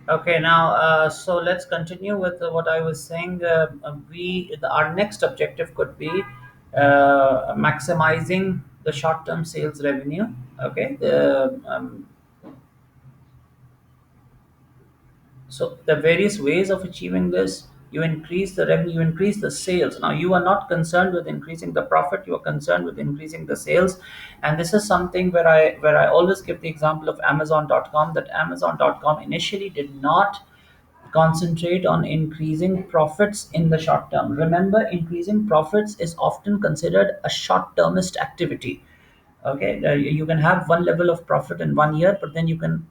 Okay, now so let's continue with what I was saying. Our next objective could be maximizing the short-term sales revenue. Okay, so the various ways of achieving this, you increase the revenue, you increase the sales. Now you are not concerned with increasing the profit, you are concerned with increasing the sales. And this is something where I always give the example of Amazon.com, that Amazon.com initially did not concentrate on increasing profits in the short term. Remember, increasing profits is often considered a short termist activity. Okay, you can have one level of profit in 1 year, but then you can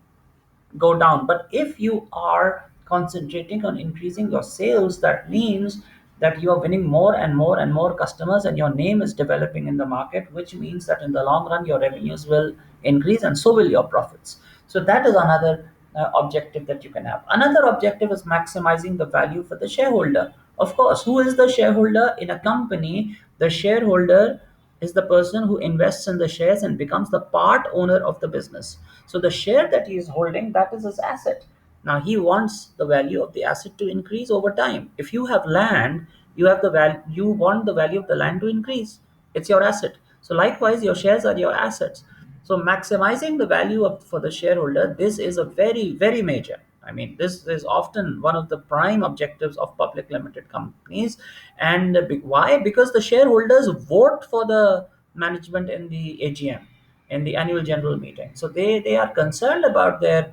go down. But if you are concentrating on increasing your sales, that means that you are winning more and more and more customers, and your name is developing in the market, which means that in the long run your revenues will increase and so will your profits. So that is another objective that you can have. Another objective is maximizing the value for the shareholder. Of course, who is the shareholder in a company? The shareholder is the person who invests in the shares and becomes the part owner of the business. So the share that he is holding, that is his asset. Now he wants the value of the asset to increase over time. If you have land, you have the value, you want the value of the land to increase. It's your asset. So likewise, your shares are your assets. So maximizing the value of for the shareholder, this is a very, very major. I mean, this is often one of the prime objectives of public limited companies. And why? Because the shareholders vote for the management in the AGM, in the annual general meeting. So they are concerned about the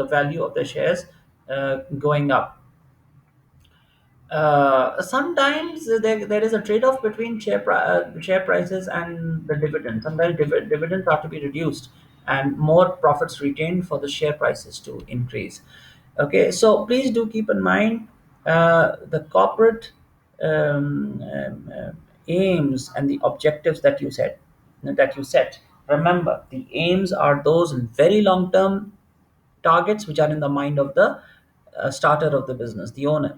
value of the shares going up. Sometimes there is a trade-off between share prices and the dividends. Sometimes dividends are to be reduced and more profits retained for the share prices to increase. Okay, so please do keep in mind the corporate aims and the objectives that you set. Remember, the aims are those very long-term targets which are in the mind of the starter of the business, the owner.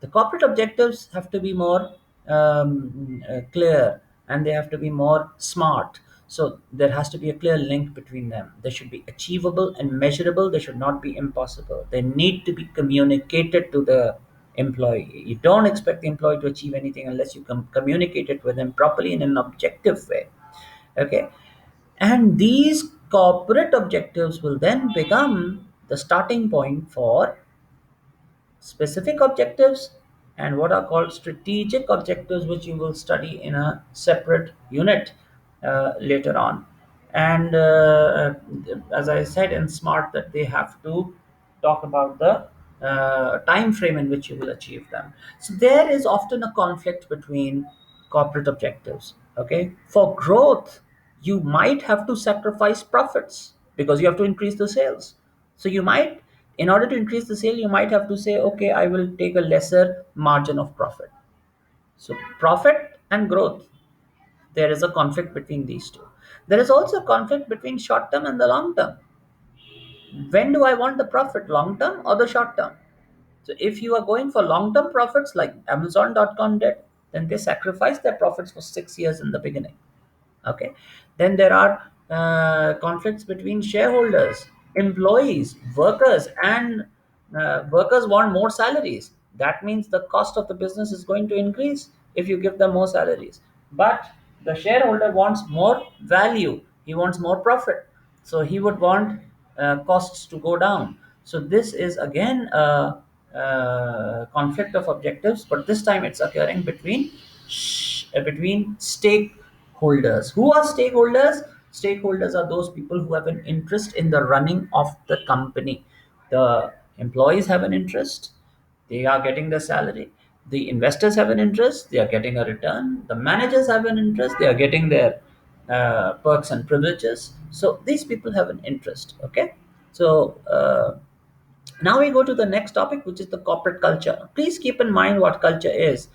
The corporate objectives have to be more clear, and they have to be more smart. So there has to be a clear link between them. They should be achievable and measurable. They should not be impossible. They need to be communicated to the employee. You don't expect the employee to achieve anything unless you communicate it with him properly in an objective way. Okay, and these corporate objectives will then become the starting point for specific objectives and what are called strategic objectives, which you will study in a separate unit later on. And as I said in SMART, that they have to talk about the time frame in which you will achieve them. So there is often a conflict between corporate objectives. Okay, for growth, you might have to sacrifice profits because you have to increase the sales. So you might, in order to increase the sale, you might have to say, okay, I will take a lesser margin of profit. So profit and growth, there is a conflict between these two. There is also a conflict between short term and the long term. When do I want the profit, long term or the short term? So if you are going for long term profits like Amazon.com did, then they sacrifice their profits for 6 years in the beginning. Okay, then there are conflicts between shareholders, employees, workers, and workers want more salaries. That means the cost of the business is going to increase if you give them more salaries. But the shareholder wants more value, he wants more profit, so he would want costs to go down. So this is again a conflict of objectives, but this time it's occurring between stakeholders. Who are stakeholders? Stakeholders are those people who have an interest in the running of the company. The employees have an interest, they are getting the salary. The investors have an interest, they are getting a return. The managers have an interest, they are getting their perks and privileges. So these people have an interest. Okay, so now we go to the next topic, which is the corporate culture. Please keep in mind what culture is.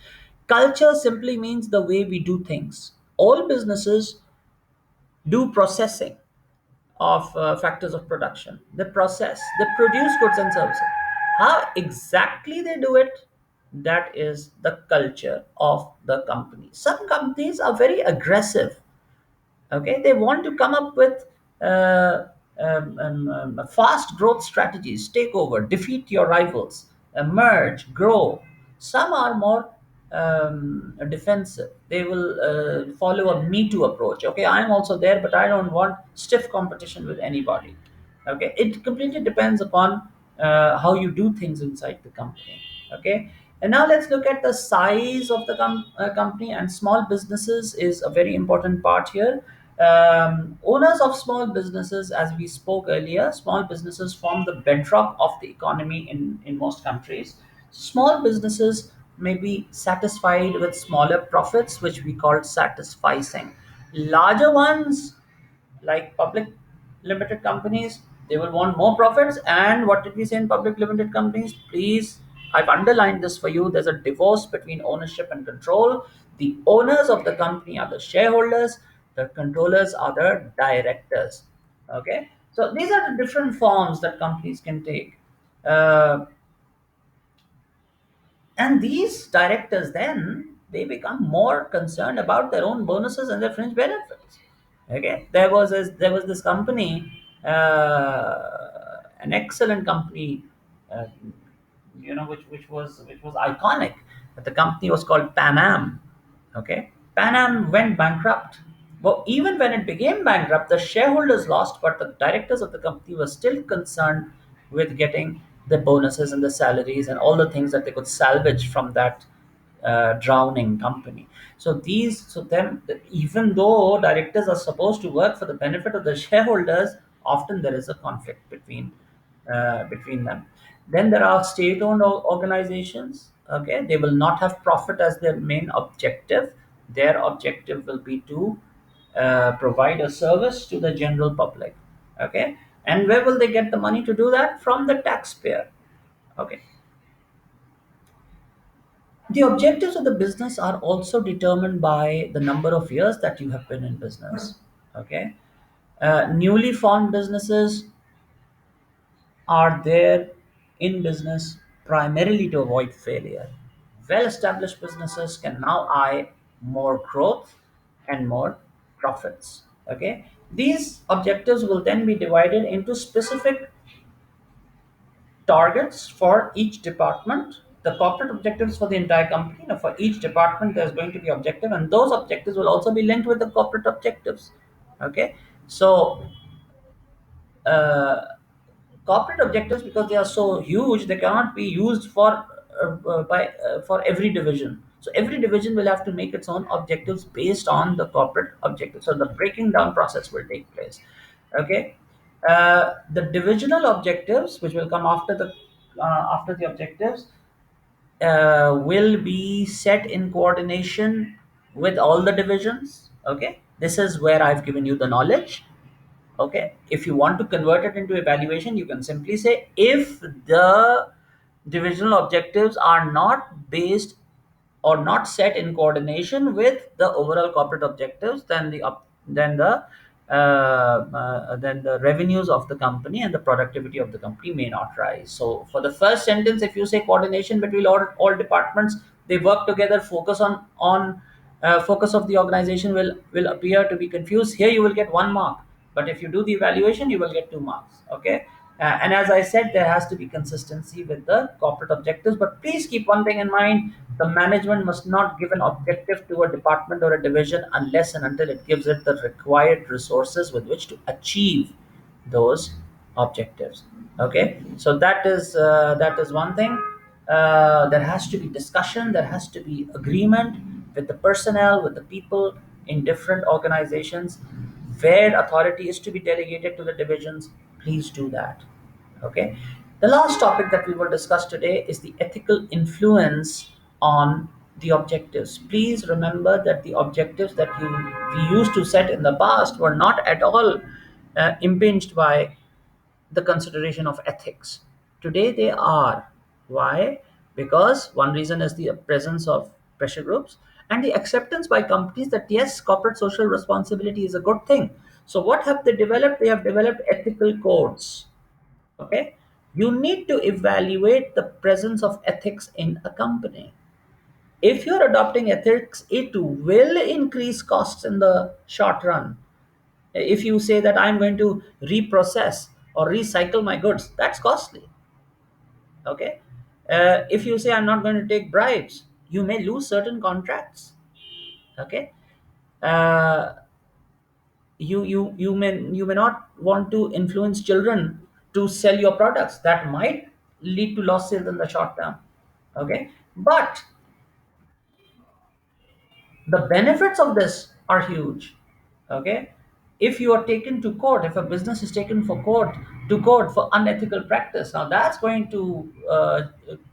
Culture simply means the way we do things. All businesses do processing of factors of production. They process, they produce goods and services. How exactly they do it, that is the culture of the company. Some companies are very aggressive. Okay, they want to come up with fast growth strategies take over, defeat your rivals, merge, grow. Some are more defensive. They will follow a me too approach. Okay, I'm also there, but I don't want stiff competition with anybody. Okay, it completely depends upon how you do things inside the company. Okay, and now let's look at the size of the company. And small businesses is a very important part here. Owners of small businesses, as we spoke earlier, small businesses form the bedrock of the economy in most countries. Small businesses may be satisfied with smaller profits, which we call satisficing. Larger ones, like public limited companies, they will want more profits. And what did we say in public limited companies? Please, I've underlined this for you. There's a divorce between ownership and control. The owners of the company are the shareholders, the controllers are the directors. Okay, so these are the different forms that companies can take. uh, and these directors then they become more concerned about their own bonuses and their fringe benefits. Okay, there was this company, an excellent company, uh, which was iconic. The company was called Pan Am. Okay, Pan Am went bankrupt. Well, even when it became bankrupt, the shareholders lost, but the directors of the company were still concerned with getting the bonuses and the salaries and all the things that they could salvage from that drowning company. Even though directors are supposed to work for the benefit of the shareholders, often there is a conflict between them. Then there are state-owned organizations. Okay, they will not have profit as their main objective. Their objective will be to provide a service to the general public. Okay, and where will they get the money to do that? From the taxpayer. Okay, the objectives of the business are also determined by the number of years that you have been in business. Okay, newly formed businesses are there in business primarily to avoid failure. Well established businesses can now eye more growth and more profits. Okay, these objectives will then be divided into specific targets for each department. The corporate objectives for the entire company. Now, for each department, there's going to be objective, and those objectives will also be linked with the corporate objectives. Okay, so uh, corporate objectives, because they are so huge, they cannot be used for every division. So every division will have to make its own objectives based on the corporate objectives. So the breaking down process will take place. Okay, the divisional objectives, which will come after the objectives, will be set in coordination with all the divisions. Okay, this is where I've given you the knowledge. Okay, if you want to convert it into evaluation, you can simply say, if the divisional objectives are not based or not set in coordination with the overall corporate objectives, then the revenues of the company and the productivity of the company may not rise. So for the first sentence, if you say coordination between all departments, they work together, focus of the organization will appear to be confused. Here you will get 1 mark, but if you do the evaluation, you will get 2 marks. Okay, and as I said, there has to be consistency with the corporate objectives. But please keep one thing in mind: the management must not give an objective to a department or a division unless and until it gives it the required resources with which to achieve those objectives. Okay, so that is one thing. There has to be discussion, there has to be agreement with the personnel, with the people in different organizations. Where authority is to be delegated to the divisions, please do that. Okay, the last topic that we will discuss today is the ethical influence on the objectives. Please remember that the objectives that we used to set in the past were not at all impinged by the consideration of ethics. Today they are. Why? Because one reason is the presence of pressure groups and the acceptance by companies that yes, corporate social responsibility is a good thing. So what have they developed? They have developed ethical codes. Okay, you need to evaluate the presence of ethics in a company. If you're adopting ethics, it will increase costs in the short run. If you say that I'm going to reprocess or recycle my goods, that's costly. Okay. If you say I'm not going to take bribes, you may lose certain contracts. Okay. uh, you may not want to influence children to sell your products. That might lead to lost sales in the short term. Okay. But the benefits of this are huge. Okay. If you are taken to court, if a business is taken for court to court for unethical practice, now that's going to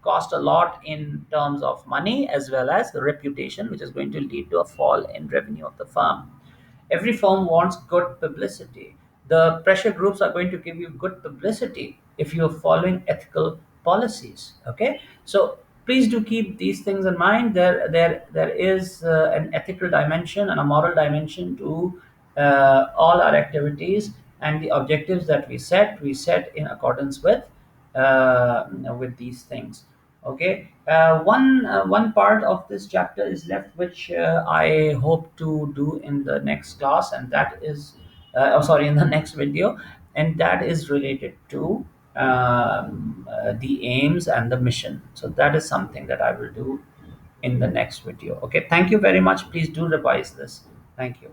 cost a lot in terms of money as well as the reputation, which is going to lead to a fall in revenue of the firm. Every firm wants good publicity. The pressure groups are going to give you good publicity if you're following ethical policies. Okay, so please do keep these things in mind. There is an ethical dimension and a moral dimension to all our activities, and the objectives that we set in accordance with these things. Okay. One part of this chapter is left, which I hope to do in the next class, and that is, oh, sorry, in the next video, and that is related to the aims and the mission. So that is something that I will do in the next video. Okay. Thank you very much. Please do revise this. Thank you.